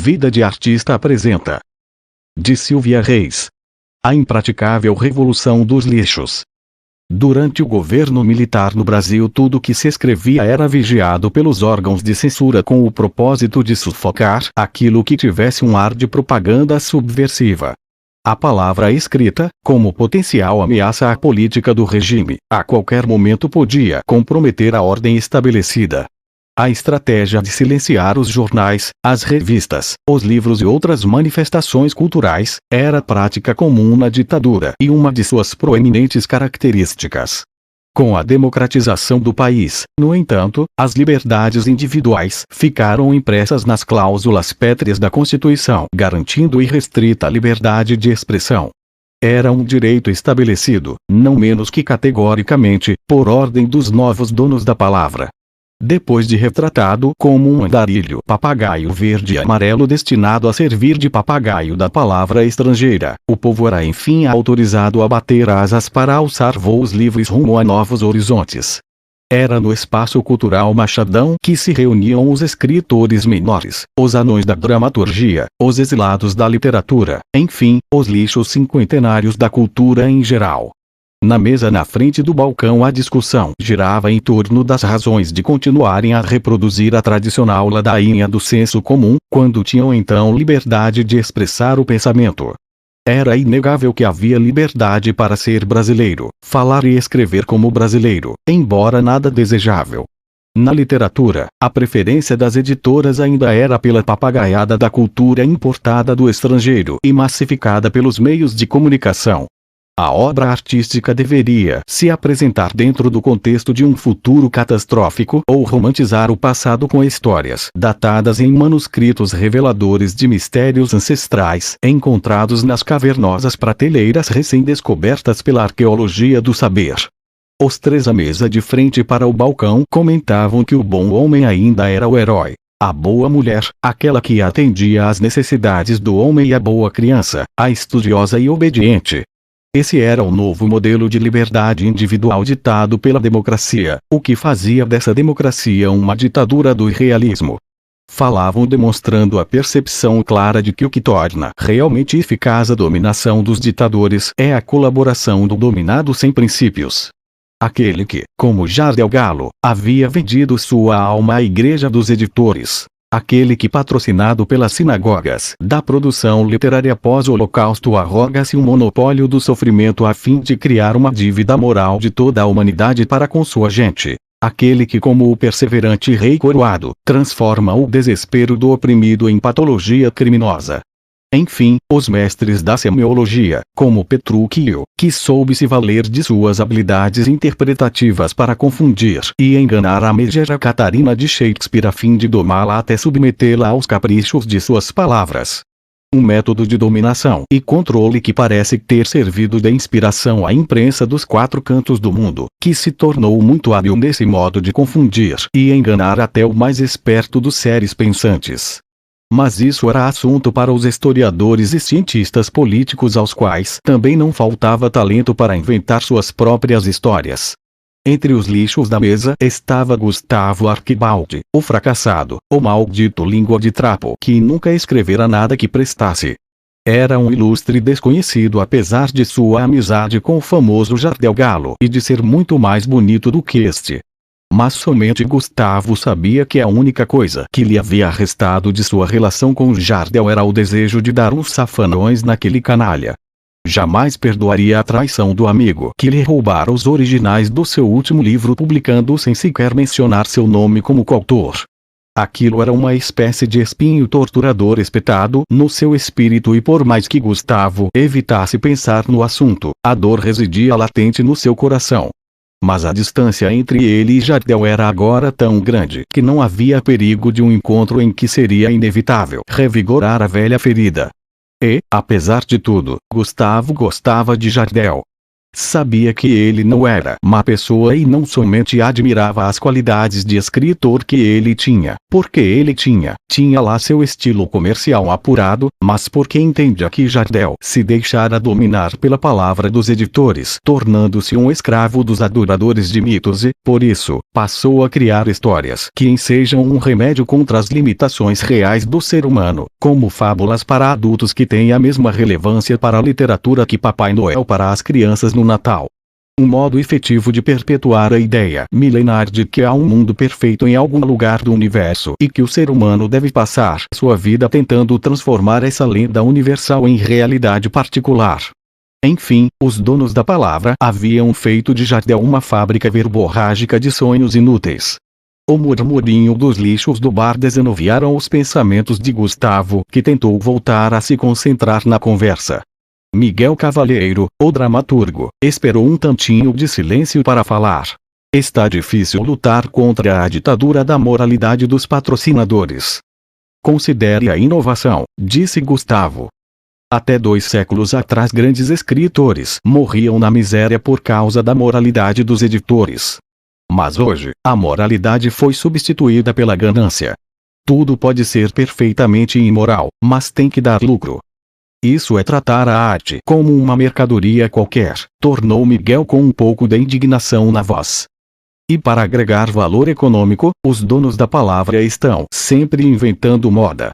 Vida de artista apresenta. De Silvia Reis. A impraticável revolução dos lixos. Durante o governo militar no Brasil, tudo que se escrevia era vigiado pelos órgãos de censura com o propósito de sufocar aquilo que tivesse um ar de propaganda subversiva. A palavra escrita, como potencial ameaça à política do regime, a qualquer momento podia comprometer a ordem estabelecida. A estratégia de silenciar os jornais, as revistas, os livros e outras manifestações culturais, era prática comum na ditadura e uma de suas proeminentes características. Com a democratização do país, no entanto, as liberdades individuais ficaram impressas nas cláusulas pétreas da Constituição, garantindo irrestrita liberdade de expressão. Era um direito estabelecido, não menos que categoricamente, por ordem dos novos donos da palavra. Depois de retratado como um andarilho papagaio verde e amarelo destinado a servir de papagaio da palavra estrangeira, o povo era enfim autorizado a bater asas para alçar voos livres rumo a novos horizontes. Era no espaço cultural Machadão que se reuniam os escritores menores, os anões da dramaturgia, os exilados da literatura, enfim, os lixos cinquentenários da cultura em geral. Na mesa na frente do balcão a discussão girava em torno das razões de continuarem a reproduzir a tradicional ladainha do senso comum, quando tinham então liberdade de expressar o pensamento. Era inegável que havia liberdade para ser brasileiro, falar e escrever como brasileiro, embora nada desejável. Na literatura, a preferência das editoras ainda era pela papagaiada da cultura importada do estrangeiro e massificada pelos meios de comunicação. A obra artística deveria se apresentar dentro do contexto de um futuro catastrófico ou romantizar o passado com histórias datadas em manuscritos reveladores de mistérios ancestrais encontrados nas cavernosas prateleiras recém-descobertas pela arqueologia do saber. Os três à mesa de frente para o balcão comentavam que o bom homem ainda era o herói. A boa mulher, aquela que atendia às necessidades do homem, e a boa criança, a estudiosa e obediente. Esse era o novo modelo de liberdade individual ditado pela democracia, o que fazia dessa democracia uma ditadura do irrealismo. Falavam demonstrando a percepção clara de que o que torna realmente eficaz a dominação dos ditadores é a colaboração do dominado sem princípios. Aquele que, como Jardel Galo, havia vendido sua alma à igreja dos editores. Aquele que, patrocinado pelas sinagogas da produção literária pós-Holocausto, arroga-se um monopólio do sofrimento a fim de criar uma dívida moral de toda a humanidade para com sua gente. Aquele que, como o perseverante rei coroado, transforma o desespero do oprimido em patologia criminosa. Enfim, os mestres da semiologia, como Petrúquio, que soube se valer de suas habilidades interpretativas para confundir e enganar a megera Catarina de Shakespeare a fim de domá-la até submetê-la aos caprichos de suas palavras. Um método de dominação e controle que parece ter servido de inspiração à imprensa dos quatro cantos do mundo, que se tornou muito hábil nesse modo de confundir e enganar até o mais esperto dos seres pensantes. Mas isso era assunto para os historiadores e cientistas políticos, aos quais também não faltava talento para inventar suas próprias histórias. Entre os lixos da mesa estava Gustavo Arquibaldi, o fracassado, o maldito língua de trapo que nunca escrevera nada que prestasse. Era um ilustre desconhecido apesar de sua amizade com o famoso Jardel Galo e de ser muito mais bonito do que este. Mas somente Gustavo sabia que a única coisa que lhe havia restado de sua relação com Jardel era o desejo de dar uns safanões naquele canalha. Jamais perdoaria a traição do amigo que lhe roubara os originais do seu último livro, publicando sem sequer mencionar seu nome como coautor. Aquilo era uma espécie de espinho torturador espetado no seu espírito, e por mais que Gustavo evitasse pensar no assunto, a dor residia latente no seu coração. Mas a distância entre ele e Jardel era agora tão grande que não havia perigo de um encontro em que seria inevitável revigorar a velha ferida. E, apesar de tudo, Gustavo gostava de Jardel. Sabia que ele não era má pessoa e não somente admirava as qualidades de escritor que ele tinha, porque ele tinha lá seu estilo comercial apurado, mas porque entendia que Jardel se deixara dominar pela palavra dos editores, tornando-se um escravo dos adoradores de mitos e, por isso, passou a criar histórias que ensejam um remédio contra as limitações reais do ser humano, como fábulas para adultos que têm a mesma relevância para a literatura que Papai Noel para as crianças no Natal. Um modo efetivo de perpetuar a ideia milenar de que há um mundo perfeito em algum lugar do universo e que o ser humano deve passar sua vida tentando transformar essa lenda universal em realidade particular. Enfim, os donos da palavra haviam feito de Jardel uma fábrica verborrágica de sonhos inúteis. O murmurinho dos lixos do bar desanuviaram os pensamentos de Gustavo, que tentou voltar a se concentrar na conversa. Miguel Cavalheiro, o dramaturgo, esperou um tantinho de silêncio para falar. Está difícil lutar contra a ditadura da moralidade dos patrocinadores. Considere a inovação, disse Gustavo. Até 2 séculos atrás grandes escritores morriam na miséria por causa da moralidade dos editores. Mas hoje, a moralidade foi substituída pela ganância. Tudo pode ser perfeitamente imoral, mas tem que dar lucro. Isso é tratar a arte como uma mercadoria qualquer, tornou Miguel com um pouco de indignação na voz. E para agregar valor econômico, os donos da palavra estão sempre inventando moda.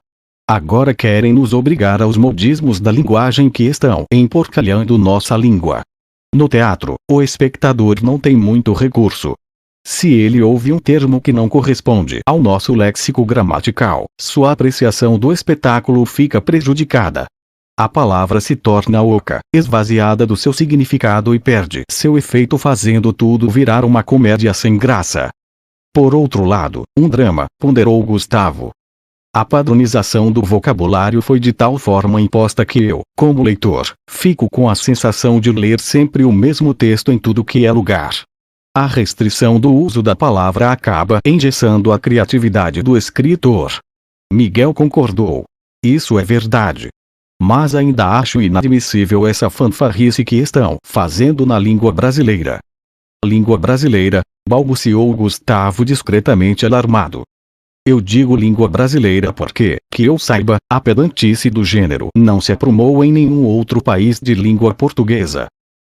Agora querem nos obrigar aos modismos da linguagem que estão emporcalhando nossa língua. No teatro, o espectador não tem muito recurso. Se ele ouve um termo que não corresponde ao nosso léxico gramatical, sua apreciação do espetáculo fica prejudicada. A palavra se torna oca, esvaziada do seu significado e perde seu efeito fazendo tudo virar uma comédia sem graça. Por outro lado, um drama, ponderou Gustavo. A padronização do vocabulário foi de tal forma imposta que eu, como leitor, fico com a sensação de ler sempre o mesmo texto em tudo que é lugar. A restrição do uso da palavra acaba engessando a criatividade do escritor. Miguel concordou. Isso é verdade. Mas ainda acho inadmissível essa fanfarrice que estão fazendo na língua brasileira. Língua brasileira, balbuciou Gustavo discretamente alarmado. Eu digo língua brasileira porque, que eu saiba, a pedantice do gênero não se aprumou em nenhum outro país de língua portuguesa.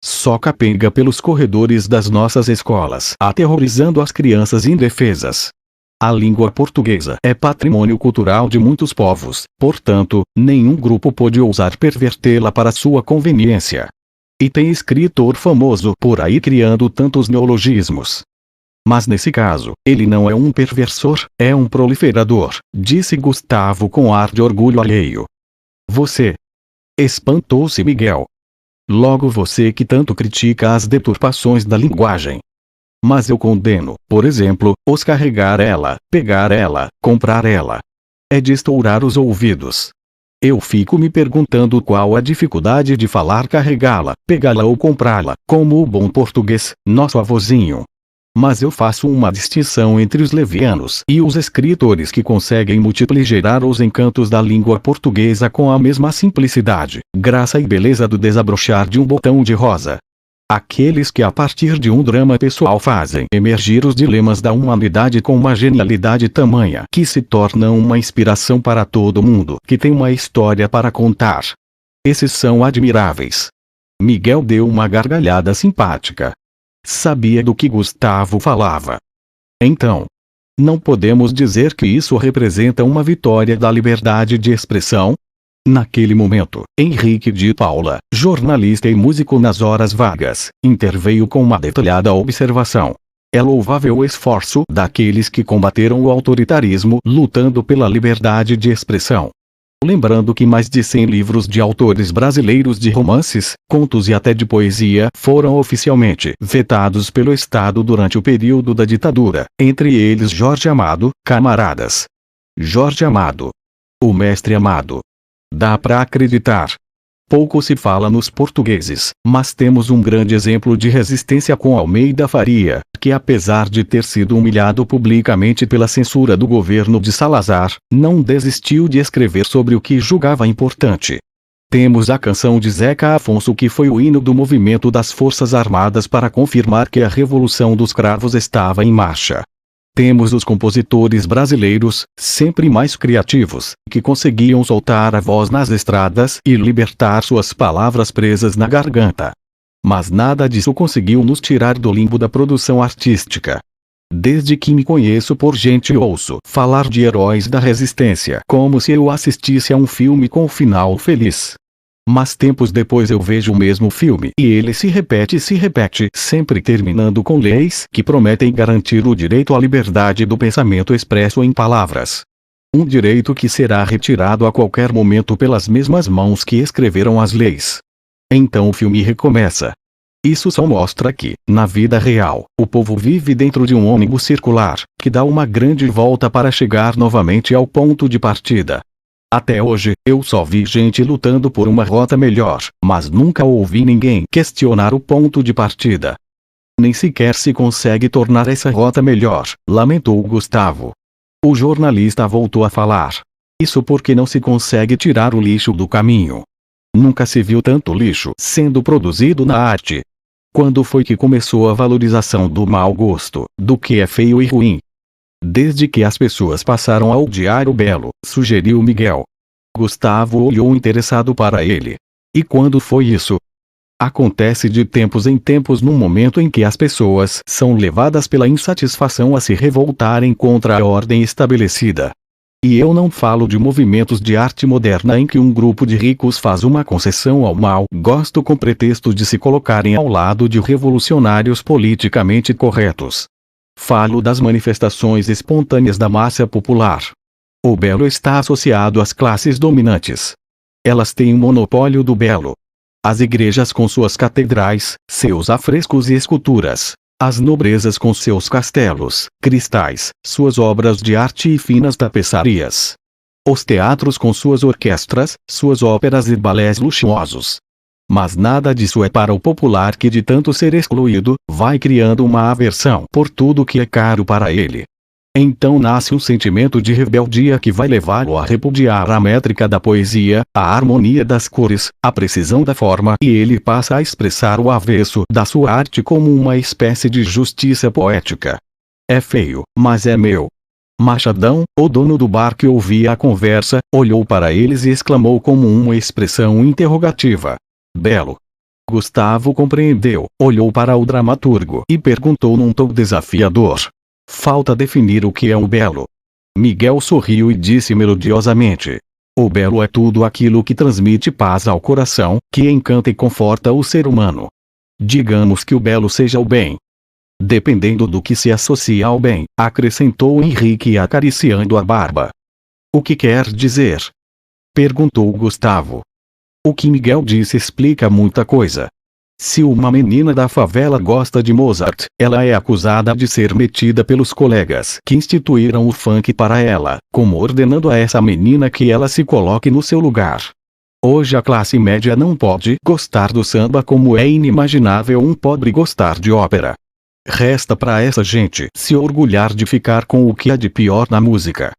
Só capenga pelos corredores das nossas escolas, aterrorizando as crianças indefesas. A língua portuguesa é patrimônio cultural de muitos povos, portanto, nenhum grupo pode ousar pervertê-la para sua conveniência. E tem escritor famoso por aí criando tantos neologismos. Mas nesse caso, ele não é um perversor, é um proliferador, disse Gustavo com ar de orgulho alheio. Você? Espantou-se Miguel. Logo você que tanto critica as deturpações da linguagem. Mas eu condeno, por exemplo, os carregar ela, pegar ela, comprar ela. É de estourar os ouvidos. Eu fico me perguntando qual a dificuldade de falar carregá-la, pegá-la ou comprá-la, como o bom português, nosso avôzinho. Mas eu faço uma distinção entre os levianos e os escritores que conseguem multiplicar os encantos da língua portuguesa com a mesma simplicidade, graça e beleza do desabrochar de um botão de rosa. Aqueles que a partir de um drama pessoal fazem emergir os dilemas da humanidade com uma genialidade tamanha que se tornam uma inspiração para todo mundo que tem uma história para contar. Esses são admiráveis. Miguel deu uma gargalhada simpática. Sabia do que Gustavo falava. Então, não podemos dizer que isso representa uma vitória da liberdade de expressão? Naquele momento, Henrique de Paula, jornalista e músico nas horas vagas, interveio com uma detalhada observação. É louvável o esforço daqueles que combateram o autoritarismo lutando pela liberdade de expressão. Lembrando que mais de 100 livros de autores brasileiros de romances, contos e até de poesia foram oficialmente vetados pelo Estado durante o período da ditadura, entre eles Jorge Amado, camaradas. Jorge Amado. O mestre amado. Dá para acreditar. Pouco se fala nos portugueses, mas temos um grande exemplo de resistência com Almeida Faria, que apesar de ter sido humilhado publicamente pela censura do governo de Salazar, não desistiu de escrever sobre o que julgava importante. Temos a canção de Zeca Afonso, que foi o hino do movimento das Forças Armadas para confirmar que a Revolução dos Cravos estava em marcha. Temos os compositores brasileiros, sempre mais criativos, que conseguiam soltar a voz nas estradas e libertar suas palavras presas na garganta. Mas nada disso conseguiu nos tirar do limbo da produção artística. Desde que me conheço por gente, ouço falar de heróis da resistência como se eu assistisse a um filme com final feliz. Mas tempos depois eu vejo o mesmo filme e ele se repete, sempre terminando com leis que prometem garantir o direito à liberdade do pensamento expresso em palavras. Um direito que será retirado a qualquer momento pelas mesmas mãos que escreveram as leis. Então o filme recomeça. Isso só mostra que, na vida real, o povo vive dentro de um ônibus circular, que dá uma grande volta para chegar novamente ao ponto de partida. Até hoje, eu só vi gente lutando por uma rota melhor, mas nunca ouvi ninguém questionar o ponto de partida. Nem sequer se consegue tornar essa rota melhor, lamentou Gustavo. O jornalista voltou a falar. Isso porque não se consegue tirar o lixo do caminho. Nunca se viu tanto lixo sendo produzido na arte. Quando foi que começou a valorização do mau gosto, do que é feio e ruim? Desde que as pessoas passaram a odiar o belo, sugeriu Miguel. Gustavo olhou interessado para ele. E quando foi isso? Acontece de tempos em tempos, num momento em que as pessoas são levadas pela insatisfação a se revoltarem contra a ordem estabelecida. E eu não falo de movimentos de arte moderna em que um grupo de ricos faz uma concessão ao mau gosto com pretexto de se colocarem ao lado de revolucionários politicamente corretos. Falo das manifestações espontâneas da massa popular. O belo está associado às classes dominantes. Elas têm o monopólio do belo. As igrejas com suas catedrais, seus afrescos e esculturas. As nobrezas com seus castelos, cristais, suas obras de arte e finas tapeçarias. Os teatros com suas orquestras, suas óperas e balés luxuosos. Mas nada disso é para o popular, que de tanto ser excluído, vai criando uma aversão por tudo que é caro para ele. Então nasce um sentimento de rebeldia que vai levá-lo a repudiar a métrica da poesia, a harmonia das cores, a precisão da forma, e ele passa a expressar o avesso da sua arte como uma espécie de justiça poética. É feio, mas é meu. Machadão, o dono do bar que ouvia a conversa, olhou para eles e exclamou como uma expressão interrogativa: belo. Gustavo compreendeu, olhou para o dramaturgo e perguntou num tom desafiador: falta definir o que é o belo. Miguel sorriu e disse melodiosamente: o belo é tudo aquilo que transmite paz ao coração, que encanta e conforta o ser humano. Digamos que o belo seja o bem. Dependendo do que se associa ao bem, acrescentou Henrique acariciando a barba. O que quer dizer? Perguntou Gustavo. O que Miguel disse explica muita coisa. Se uma menina da favela gosta de Mozart, ela é acusada de ser metida pelos colegas que instituíram o funk para ela, como ordenando a essa menina que ela se coloque no seu lugar. Hoje a classe média não pode gostar do samba, como é inimaginável um pobre gostar de ópera. Resta para essa gente se orgulhar de ficar com o que há de pior na música.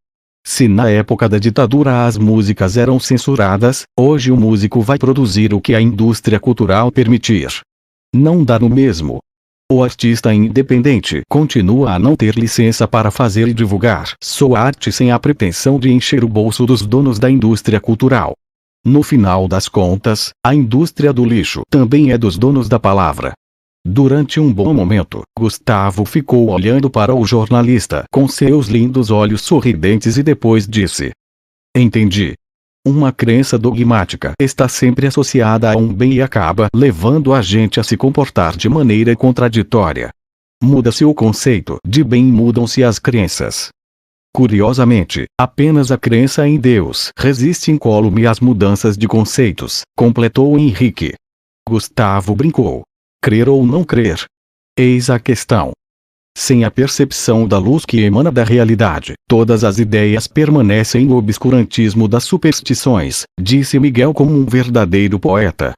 Se na época da ditadura as músicas eram censuradas, hoje o músico vai produzir o que a indústria cultural permitir. Não dá no mesmo. O artista independente continua a não ter licença para fazer e divulgar sua arte sem a pretensão de encher o bolso dos donos da indústria cultural. No final das contas, a indústria do lixo também é dos donos da palavra. Durante um bom momento, Gustavo ficou olhando para o jornalista com seus lindos olhos sorridentes e depois disse: entendi. Uma crença dogmática está sempre associada a um bem e acaba levando a gente a se comportar de maneira contraditória. Muda-se o conceito de bem e mudam-se as crenças. Curiosamente, apenas a crença em Deus resiste incólume às mudanças de conceitos, completou Henrique. Gustavo brincou. Crer ou não crer? Eis a questão. Sem a percepção da luz que emana da realidade, todas as ideias permanecem no obscurantismo das superstições, disse Miguel como um verdadeiro poeta.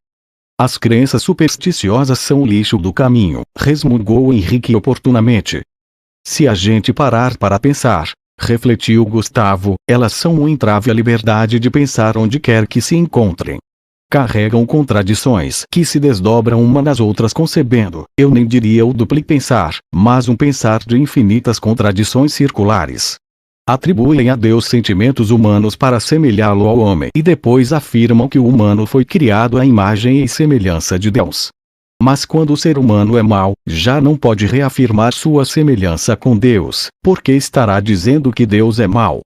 As crenças supersticiosas são o lixo do caminho, resmungou Henrique oportunamente. Se a gente parar para pensar, refletiu Gustavo, elas são um entrave à liberdade de pensar onde quer que se encontrem. carregam contradições que se desdobram uma nas outras concebendo, eu nem diria o duplo pensar, mas um pensar de infinitas contradições circulares. Atribuem a Deus sentimentos humanos para assemelhá-lo ao homem e depois afirmam que o humano foi criado à imagem e semelhança de Deus. Mas quando o ser humano é mau, já não pode reafirmar sua semelhança com Deus, porque estará dizendo que Deus é mau.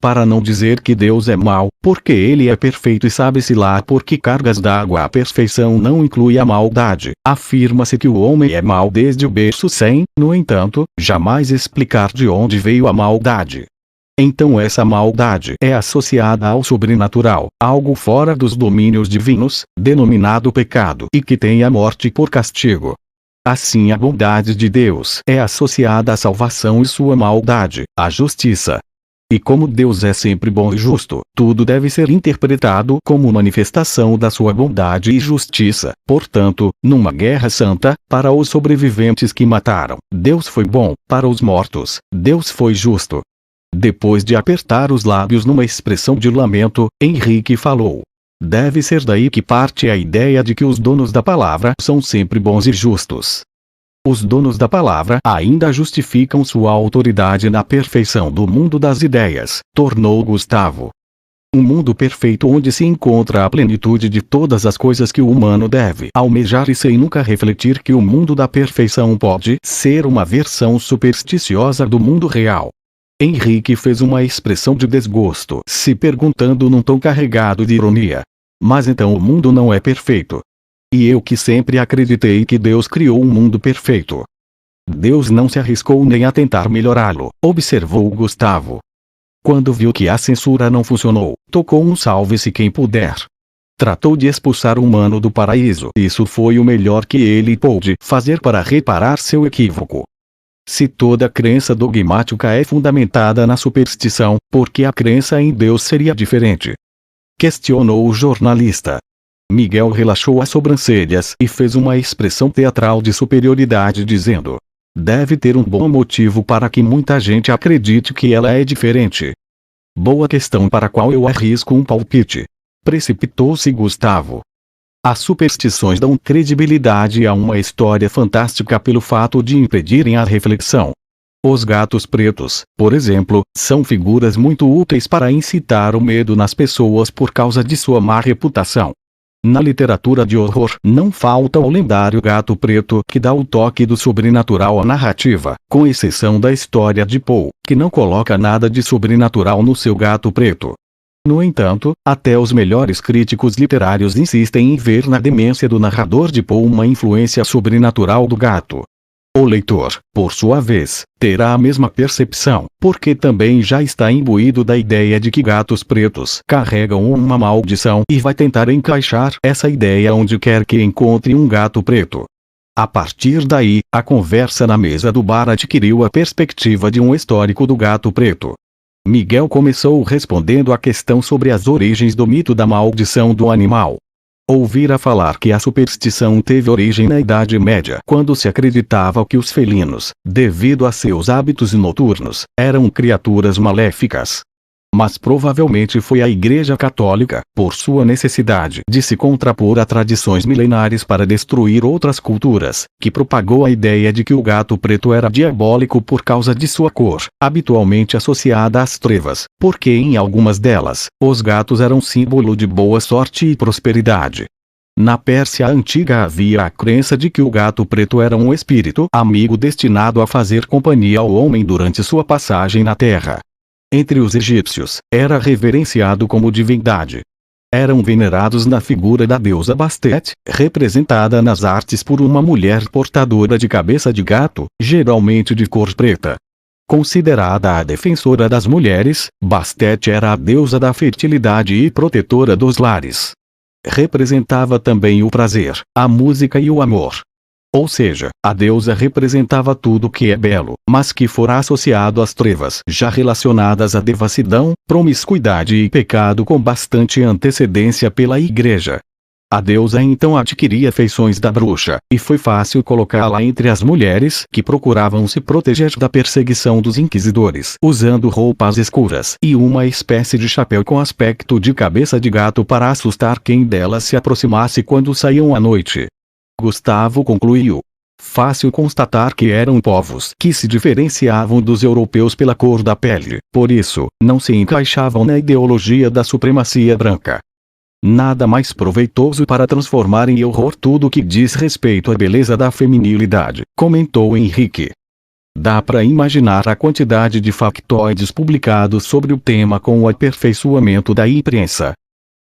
Para não dizer que Deus é mau, porque ele é perfeito e sabe-se lá por que cargas d'água a perfeição não inclui a maldade, afirma-se que o homem é mau desde o berço sem, no entanto, jamais explicar de onde veio a maldade. Então essa maldade é associada ao sobrenatural, algo fora dos domínios divinos, denominado pecado e que tem a morte por castigo. Assim a bondade de Deus é associada à salvação e sua maldade, à justiça. E como Deus é sempre bom e justo, tudo deve ser interpretado como manifestação da sua bondade e justiça. Portanto, numa guerra santa, para os sobreviventes que mataram, Deus foi bom, para os mortos, Deus foi justo. Depois de apertar os lábios numa expressão de lamento, Henrique falou. Deve ser daí que parte a ideia de que os donos da palavra são sempre bons e justos. Os donos da palavra ainda justificam sua autoridade na perfeição do mundo das ideias, tornou Gustavo. Um mundo perfeito onde se encontra a plenitude de todas as coisas que o humano deve almejar e sem nunca refletir que o mundo da perfeição pode ser uma versão supersticiosa do mundo real. Henrique fez uma expressão de desgosto, se perguntando num tom carregado de ironia. Mas então o mundo não é perfeito. E eu que sempre acreditei que Deus criou um mundo perfeito. Deus não se arriscou nem a tentar melhorá-lo, observou Gustavo. Quando viu que a censura não funcionou, tocou um salve-se quem puder. Tratou de expulsar o humano do paraíso. Isso foi o melhor que ele pôde fazer para reparar seu equívoco. Se toda crença dogmática é fundamentada na superstição, por que a crença em Deus seria diferente? Questionou o jornalista. Miguel relaxou as sobrancelhas e fez uma expressão teatral de superioridade dizendo: deve ter um bom motivo para que muita gente acredite que ela é diferente. Boa questão para a qual eu arrisco um palpite. Precipitou-se Gustavo. As superstições dão credibilidade a uma história fantástica pelo fato de impedirem a reflexão. Os gatos pretos, por exemplo, são figuras muito úteis para incitar o medo nas pessoas por causa de sua má reputação. Na literatura de horror, não falta o lendário gato preto que dá o toque do sobrenatural à narrativa, com exceção da história de Poe, que não coloca nada de sobrenatural no seu gato preto. No entanto, até os melhores críticos literários insistem em ver na demência do narrador de Poe uma influência sobrenatural do gato. O leitor, por sua vez, terá a mesma percepção, porque também já está imbuído da ideia de que gatos pretos carregam uma maldição e vai tentar encaixar essa ideia onde quer que encontre um gato preto. A partir daí, a conversa na mesa do bar adquiriu a perspectiva de um histórico do gato preto. Miguel começou respondendo à questão sobre as origens do mito da maldição do animal. Ouvira falar que a superstição teve origem na Idade Média, quando se acreditava que os felinos, devido a seus hábitos noturnos, eram criaturas maléficas. Mas provavelmente foi a Igreja Católica, por sua necessidade de se contrapor a tradições milenares para destruir outras culturas, que propagou a ideia de que o gato preto era diabólico por causa de sua cor, habitualmente associada às trevas, porque em algumas delas, os gatos eram símbolo de boa sorte e prosperidade. Na Pérsia antiga havia a crença de que o gato preto era um espírito amigo destinado a fazer companhia ao homem durante sua passagem na terra. Entre os egípcios, era reverenciado como divindade. Eram venerados na figura da deusa Bastet, representada nas artes por uma mulher portadora de cabeça de gato, geralmente de cor preta. Considerada a defensora das mulheres, Bastet era a deusa da fertilidade e protetora dos lares. Representava também o prazer, a música e o amor. Ou seja, a deusa representava tudo que é belo, mas que fora associado às trevas já relacionadas à devassidão, promiscuidade e pecado com bastante antecedência pela Igreja. A deusa então adquiria feições da bruxa, e foi fácil colocá-la entre as mulheres que procuravam se proteger da perseguição dos inquisidores, usando roupas escuras e uma espécie de chapéu com aspecto de cabeça de gato para assustar quem delas se aproximasse quando saíam à noite. Gustavo concluiu. Fácil constatar que eram povos que se diferenciavam dos europeus pela cor da pele, por isso, não se encaixavam na ideologia da supremacia branca. Nada mais proveitoso para transformar em horror tudo que diz respeito à beleza da feminilidade, comentou Henrique. Dá para imaginar a quantidade de factoides publicados sobre o tema com o aperfeiçoamento da imprensa.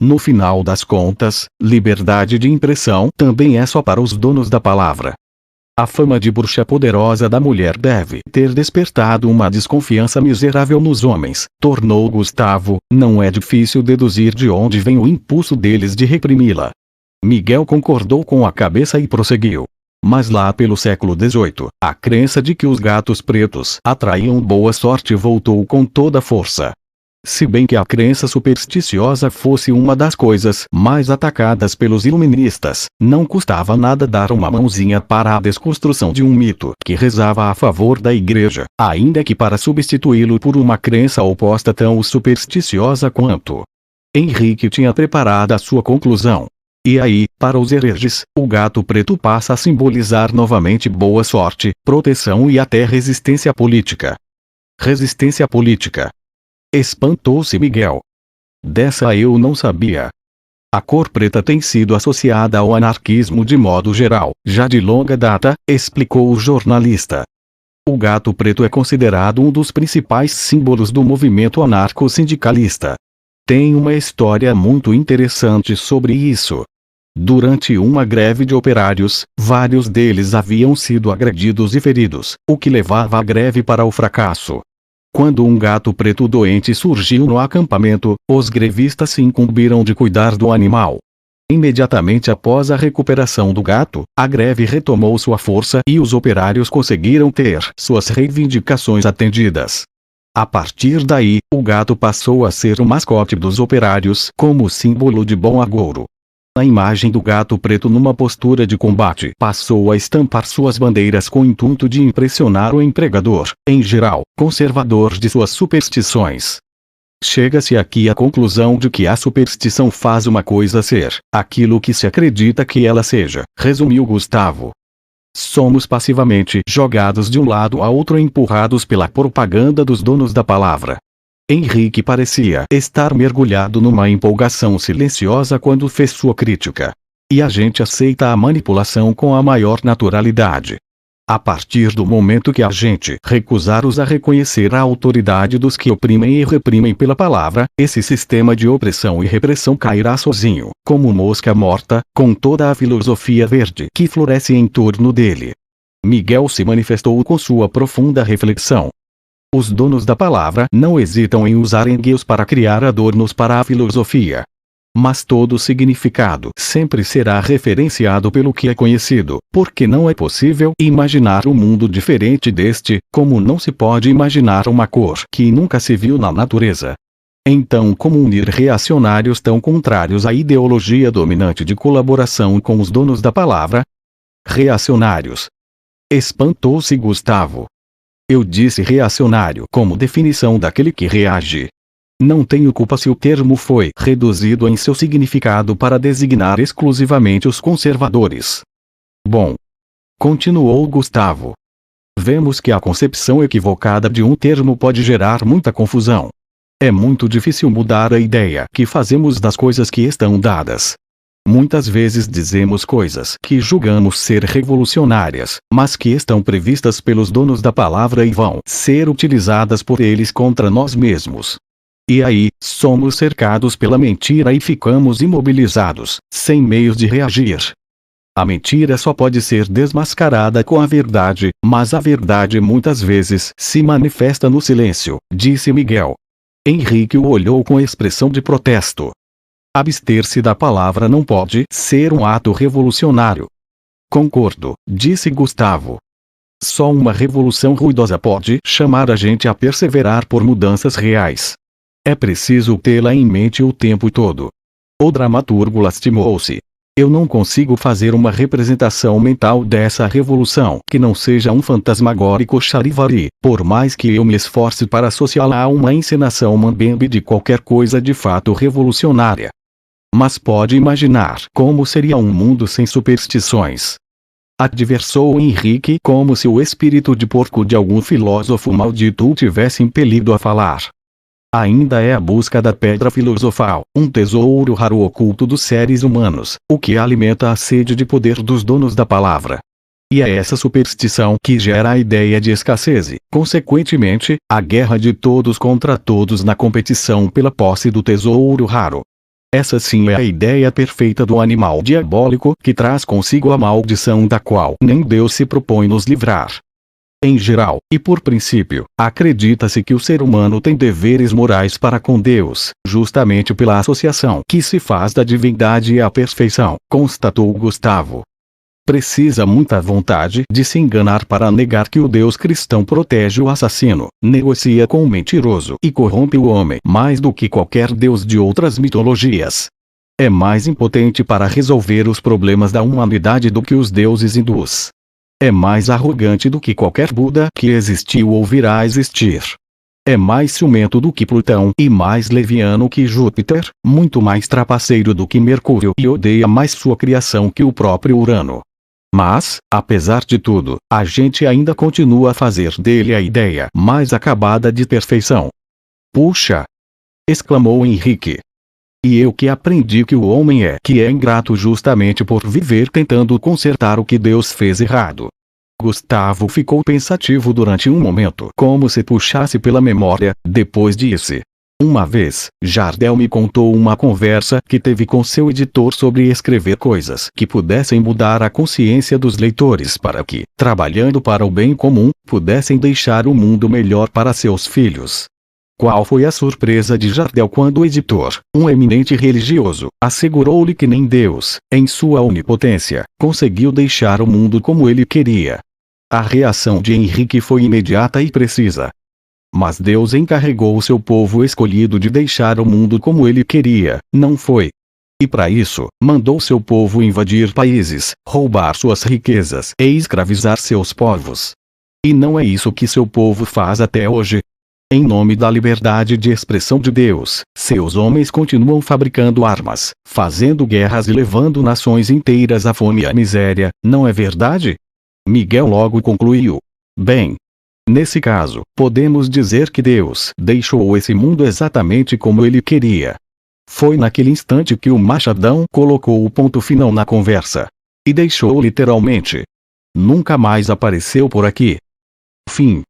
No final das contas, liberdade de impressão também é só para os donos da palavra. A fama de bruxa poderosa da mulher deve ter despertado uma desconfiança miserável nos homens, tornou Gustavo. Não é difícil deduzir de onde vem o impulso deles de reprimi-la. Miguel concordou com a cabeça e prosseguiu. Mas lá pelo século XVIII, a crença de que os gatos pretos atraíam boa sorte voltou com toda força. Se bem que a crença supersticiosa fosse uma das coisas mais atacadas pelos iluministas, não custava nada dar uma mãozinha para a desconstrução de um mito que rezava a favor da igreja, ainda que para substituí-lo por uma crença oposta tão supersticiosa quanto. Henrique tinha preparado a sua conclusão. E aí, para os hereges, o gato preto passa a simbolizar novamente boa sorte, proteção e até resistência política. Resistência política. Espantou-se Miguel. Dessa eu não sabia. A cor preta tem sido associada ao anarquismo de modo geral, já de longa data, explicou o jornalista. O gato preto é considerado um dos principais símbolos do movimento anarco-sindicalista. Tem uma história muito interessante sobre isso. Durante uma greve de operários, vários deles haviam sido agredidos e feridos, o que levava a greve para o fracasso. Quando um gato preto doente surgiu no acampamento, os grevistas se incumbiram de cuidar do animal. Imediatamente após a recuperação do gato, a greve retomou sua força e os operários conseguiram ter suas reivindicações atendidas. A partir daí, o gato passou a ser o mascote dos operários como símbolo de bom agouro. A imagem do gato preto numa postura de combate passou a estampar suas bandeiras com o intuito de impressionar o empregador, em geral, conservador de suas superstições. Chega-se aqui à conclusão de que a superstição faz uma coisa ser aquilo que se acredita que ela seja, resumiu Gustavo. Somos passivamente jogados de um lado a outro empurrados pela propaganda dos donos da palavra. Henrique parecia estar mergulhado numa empolgação silenciosa quando fez sua crítica. E a gente aceita a manipulação com a maior naturalidade. A partir do momento que a gente recusar-os a reconhecer a autoridade dos que oprimem e reprimem pela palavra, esse sistema de opressão e repressão cairá sozinho, como mosca morta, com toda a filosofia verde que floresce em torno dele. Miguel se manifestou com sua profunda reflexão. Os donos da palavra não hesitam em usar enguios para criar adornos para a filosofia. Mas todo significado sempre será referenciado pelo que é conhecido, porque não é possível imaginar um mundo diferente deste, como não se pode imaginar uma cor que nunca se viu na natureza. Então, como unir reacionários tão contrários à ideologia dominante de colaboração com os donos da palavra? Reacionários. Espantou-se Gustavo. Eu disse reacionário como definição daquele que reage. Não tenho culpa se o termo foi reduzido em seu significado para designar exclusivamente os conservadores. Bom, continuou Gustavo. Vemos que a concepção equivocada de um termo pode gerar muita confusão. É muito difícil mudar a ideia que fazemos das coisas que estão dadas. Muitas vezes dizemos coisas que julgamos ser revolucionárias, mas que estão previstas pelos donos da palavra e vão ser utilizadas por eles contra nós mesmos. E aí, somos cercados pela mentira e ficamos imobilizados, sem meios de reagir. A mentira só pode ser desmascarada com a verdade, mas a verdade muitas vezes se manifesta no silêncio, disse Miguel. Henrique o olhou com expressão de protesto. Abster-se da palavra não pode ser um ato revolucionário. Concordo, disse Gustavo. Só uma revolução ruidosa pode chamar a gente a perseverar por mudanças reais. É preciso tê-la em mente o tempo todo. O dramaturgo lastimou-se. Eu não consigo fazer uma representação mental dessa revolução que não seja um fantasmagórico charivari, por mais que eu me esforce para associá-la a uma encenação mambembe de qualquer coisa de fato revolucionária. Mas pode imaginar como seria um mundo sem superstições. Adversou Henrique como se o espírito de porco de algum filósofo maldito o tivesse impelido a falar. Ainda é a busca da pedra filosofal, um tesouro raro oculto dos seres humanos, o que alimenta a sede de poder dos donos da palavra. E é essa superstição que gera a ideia de escassez e, consequentemente, a guerra de todos contra todos na competição pela posse do tesouro raro. Essa sim é a ideia perfeita do animal diabólico que traz consigo a maldição da qual nem Deus se propõe nos livrar. Em geral, e por princípio, acredita-se que o ser humano tem deveres morais para com Deus, justamente pela associação que se faz da divindade à perfeição, constatou Gustavo. Precisa muita vontade de se enganar para negar que o Deus cristão protege o assassino, negocia com o mentiroso e corrompe o homem mais do que qualquer deus de outras mitologias. É mais impotente para resolver os problemas da humanidade do que os deuses hindus. É mais arrogante do que qualquer Buda que existiu ou virá a existir. É mais ciumento do que Plutão e mais leviano que Júpiter, muito mais trapaceiro do que Mercúrio e odeia mais sua criação que o próprio Urano. Mas, apesar de tudo, a gente ainda continua a fazer dele a ideia mais acabada de perfeição. Puxa! Exclamou Henrique. E eu que aprendi que o homem que é ingrato justamente por viver tentando consertar o que Deus fez errado. Gustavo ficou pensativo durante um momento, como se puxasse pela memória, depois disse. Uma vez, Jardel me contou uma conversa que teve com seu editor sobre escrever coisas que pudessem mudar a consciência dos leitores para que, trabalhando para o bem comum, pudessem deixar o mundo melhor para seus filhos. Qual foi a surpresa de Jardel quando o editor, um eminente religioso, assegurou-lhe que nem Deus, em sua onipotência, conseguiu deixar o mundo como ele queria. A reação de Henrique foi imediata e precisa. Mas Deus encarregou o seu povo escolhido de deixar o mundo como ele queria, não foi? E para isso, mandou seu povo invadir países, roubar suas riquezas e escravizar seus povos. E não é isso que seu povo faz até hoje? Em nome da liberdade de expressão de Deus, seus homens continuam fabricando armas, fazendo guerras e levando nações inteiras à fome e à miséria, não é verdade? Miguel logo concluiu. Bem, nesse caso, podemos dizer que Deus deixou esse mundo exatamente como ele queria. Foi naquele instante que o Machadão colocou o ponto final na conversa. E deixou literalmente. Nunca mais apareceu por aqui. Fim.